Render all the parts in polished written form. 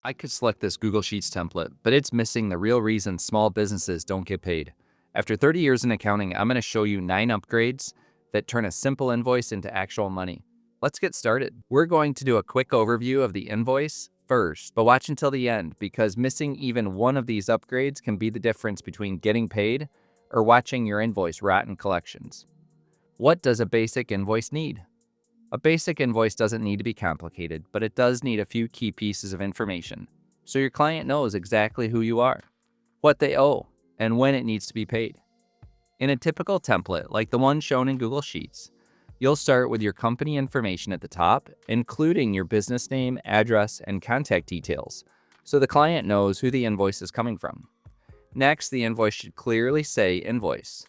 I could select this Google Sheets template, but it's missing the real reason small businesses don't get paid. After 30 years in accounting, I'm going to show you 9 upgrades that turn a simple invoice into actual money. Let's get started. We're going to do a quick overview of the invoice first, but watch until the end because missing even one of these upgrades can be the difference between getting paid or watching your invoice rot in collections. What does a basic invoice need? A basic invoice doesn't need to be complicated, but it does need a few key pieces of information, so your client knows exactly who you are, what they owe, and when it needs to be paid. In a typical template, like the one shown in Google Sheets, you'll start with your company information at the top, including your business name, address, and contact details, so the client knows who the invoice is coming from. Next, the invoice should clearly say invoice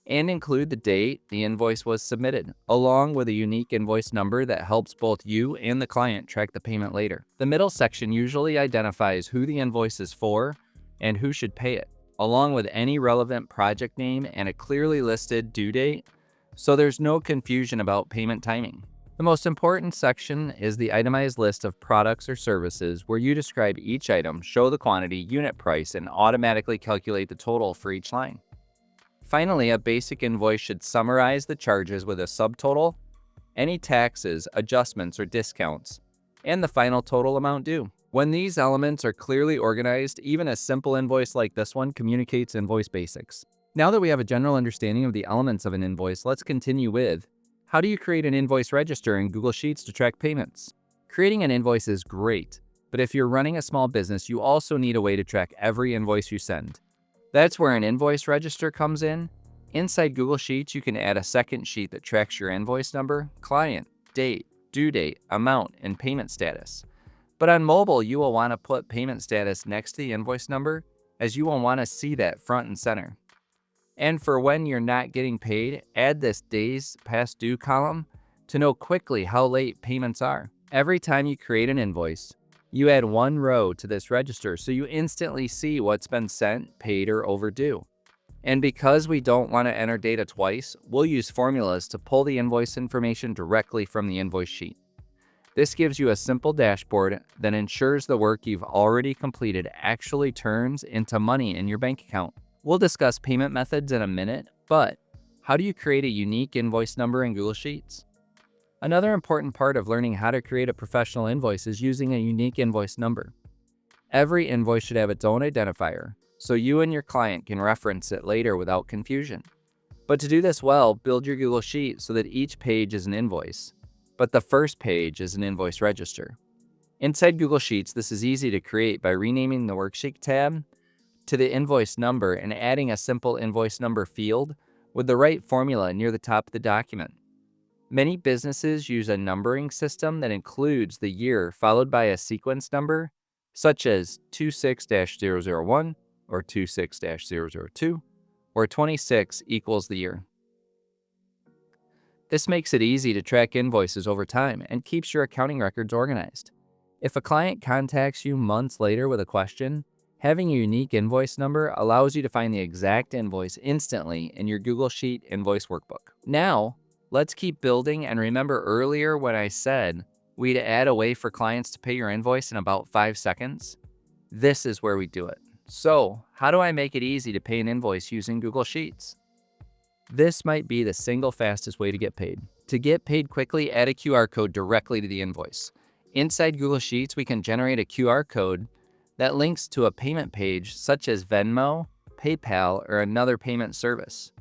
and include the date the invoice was submitted, along with a unique invoice number that helps both you and the client track the payment later. The middle section usually identifies who the invoice is for and who should pay it, along with any relevant project name and a clearly listed due date, so there's no confusion about payment timing. The most important section is the itemized list of products or services where you describe each item, show the quantity, unit price, and automatically calculate the total for each line. Finally, a basic invoice should summarize the charges with a subtotal, any taxes, adjustments, or discounts, and the final total amount due. When these elements are clearly organized, even a simple invoice like this one communicates invoice basics. Now that we have a general understanding of the elements of an invoice, let's continue with how do you create an invoice register in Google Sheets to track payments? Creating an invoice is great, but if you're running a small business, you also need a way to track every invoice you send. That's where an invoice register comes in. Inside Google Sheets, you can add a second sheet that tracks your invoice number, client, date, due date, amount, and payment status. But on mobile, you will want to put payment status next to the invoice number, as you will want to see that front and center. And for when you're not getting paid, add this days past due column to know quickly how late payments are. Every time you create an invoice, you add one row to this register so you instantly see what's been sent, paid, or overdue. And because we don't want to enter data twice, we'll use formulas to pull the invoice information directly from the invoice sheet. This gives you a simple dashboard that ensures the work you've already completed actually turns into money in your bank account. We'll discuss payment methods in a minute, but how do you create a unique invoice number in Google Sheets? Another important part of learning how to create a professional invoice is using a unique invoice number. Every invoice should have its own identifier, so you and your client can reference it later without confusion. But to do this well, build your Google Sheet so that each page is an invoice, but the first page is an invoice register. Inside Google Sheets, this is easy to create by renaming the Worksheet tab to the invoice number and adding a simple invoice number field with the right formula near the top of the document. Many businesses use a numbering system that includes the year followed by a sequence number, such as 26-001 or 26-002, or 26 equals the year. This makes it easy to track invoices over time and keeps your accounting records organized. If a client contacts you months later with a question, having a unique invoice number allows you to find the exact invoice instantly in your Google Sheet invoice workbook. Now, let's keep building, and remember earlier when I said we'd add a way for clients to pay your invoice in about 5 seconds? This is where we do it. So, how do I make it easy to pay an invoice using Google Sheets? This might be the single fastest way to get paid. To get paid quickly, add a QR code directly to the invoice. Inside Google Sheets, we can generate a QR code that links to a payment page such as Venmo, PayPal, or another payment service.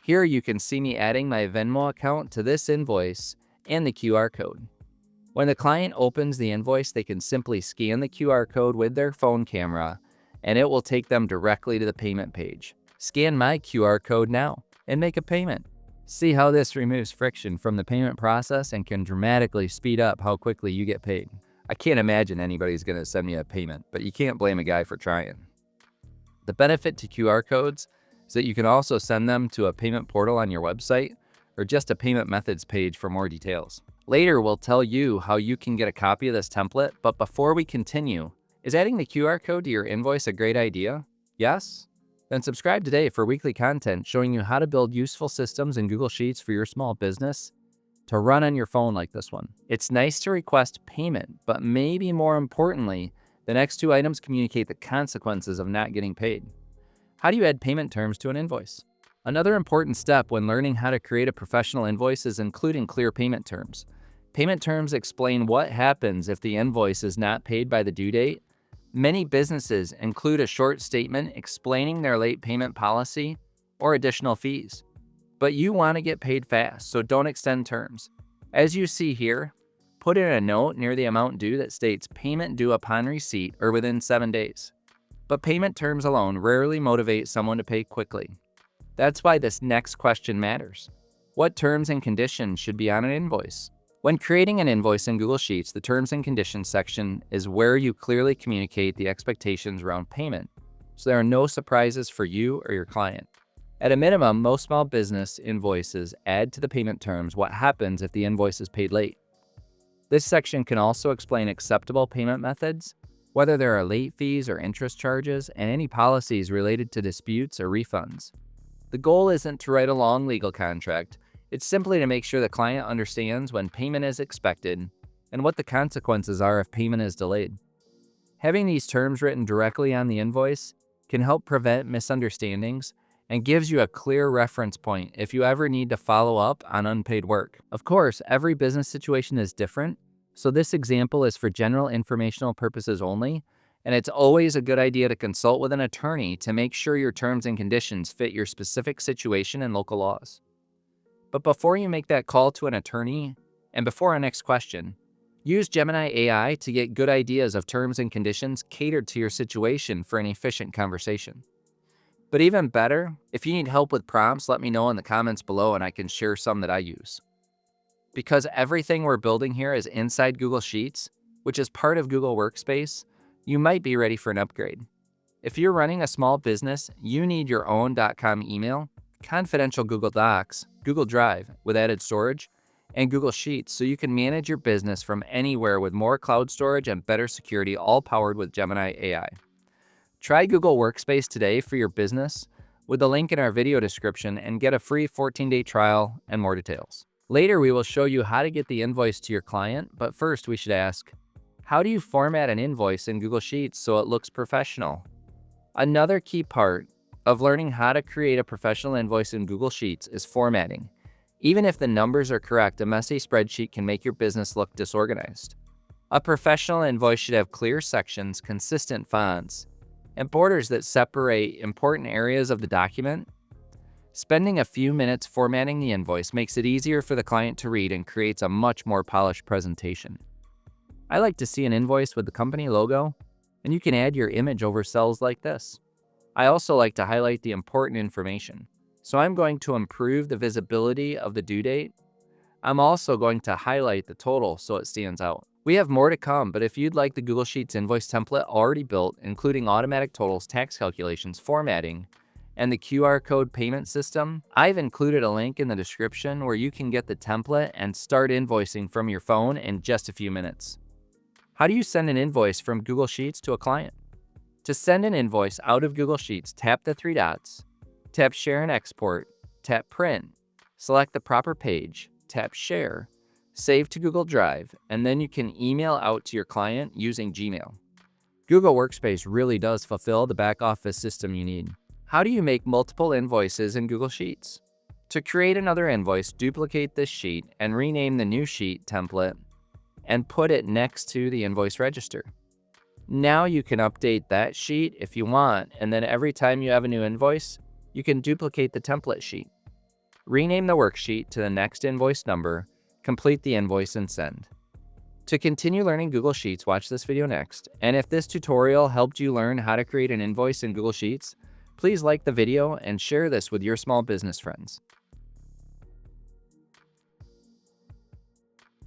Here you can see me adding my Venmo account to this invoice and the QR code. When the client opens the invoice, they can simply scan the QR code with their phone camera, and it will take them directly to the payment page. Scan my QR code now and make a payment. See how this removes friction from the payment process and can dramatically speed up how quickly you get paid. I can't imagine anybody's going to send me a payment, but you can't blame a guy for trying. The benefit to QR codes is that you can also send them to a payment portal on your website or just a payment methods page for more details. Later, we'll tell you how you can get a copy of this template, but before we continue, is adding the QR code to your invoice a great idea? Yes? Then subscribe today for weekly content showing you how to build useful systems in Google Sheets for your small business to run on your phone like this one. It's nice to request payment, but maybe more importantly, The next two items communicate the consequences of not getting paid. How do you add payment terms to an invoice? Another important step when learning how to create a professional invoice is including clear payment terms. Payment terms explain what happens if the invoice is not paid by the due date. Many businesses include a short statement explaining their late payment policy or additional fees. But you want to get paid fast, so don't extend terms. As you see here, put in a note near the amount due that states payment due upon receipt or within 7 days. But payment terms alone rarely motivate someone to pay quickly. That's why this next question matters. What terms and conditions should be on an invoice? When creating an invoice in Google Sheets, the Terms and Conditions section is where you clearly communicate the expectations around payment, so there are no surprises for you or your client. At a minimum, most small business invoices add to the payment terms what happens if the invoice is paid late. This section can also explain acceptable payment methods, whether there are late fees or interest charges, and any policies related to disputes or refunds. The goal isn't to write a long legal contract. It's simply to make sure the client understands when payment is expected and what the consequences are if payment is delayed. Having these terms written directly on the invoice can help prevent misunderstandings and gives you a clear reference point if you ever need to follow up on unpaid work. Of course, every business situation is different, so this example is for general informational purposes only, and it's always a good idea to consult with an attorney to make sure your terms and conditions fit your specific situation and local laws. But before you make that call to an attorney, and before our next question, use Gemini AI to get good ideas of terms and conditions catered to your situation for an efficient conversation. But even better, if you need help with prompts, let me know in the comments below and I can share some that I use. Because everything we're building here is inside Google Sheets, which is part of Google Workspace, you might be ready for an upgrade. If you're running a small business, you need your own .com email, confidential Google Docs, Google Drive with added storage, and Google Sheets so you can manage your business from anywhere with more cloud storage and better security, all powered with Gemini AI. Try Google Workspace today for your business with the link in our video description and get a free 14-day trial and more details. Later, we will show you how to get the invoice to your client, but first we should ask, how do you format an invoice in Google Sheets so it looks professional? Another key part of learning how to create a professional invoice in Google Sheets is formatting. Even if the numbers are correct, a messy spreadsheet can make your business look disorganized. A professional invoice should have clear sections, consistent fonts, and borders that separate important areas of the document. Spending a few minutes formatting the invoice makes it easier for the client to read and creates a much more polished presentation. I like to see an invoice with the company logo, and you can add your image over cells like this. I also like to highlight the important information, so I'm going to improve the visibility of the due date. I'm also going to highlight the total so it stands out. We have more to come, but if you'd like the Google Sheets invoice template already built, including automatic totals, tax calculations, formatting, and the QR code payment system, I've included a link in the description where you can get the template and start invoicing from your phone in just a few minutes. How do you send an invoice from Google Sheets to a client? To send an invoice out of Google Sheets, tap the three dots, tap Share and Export, tap Print, select the proper page, tap Share, save to Google Drive, and then you can email out to your client using Gmail. Google Workspace really does fulfill the back office system you need. How do you make multiple invoices in Google Sheets? To create another invoice, duplicate this sheet and rename the new sheet template and put it next to the invoice register. Now you can update that sheet if you want, and then every time you have a new invoice, you can duplicate the template sheet. Rename the worksheet to the next invoice number, complete the invoice, and send. To continue learning Google Sheets, watch this video next. And if this tutorial helped you learn how to create an invoice in Google Sheets, please like the video and share this with your small business friends.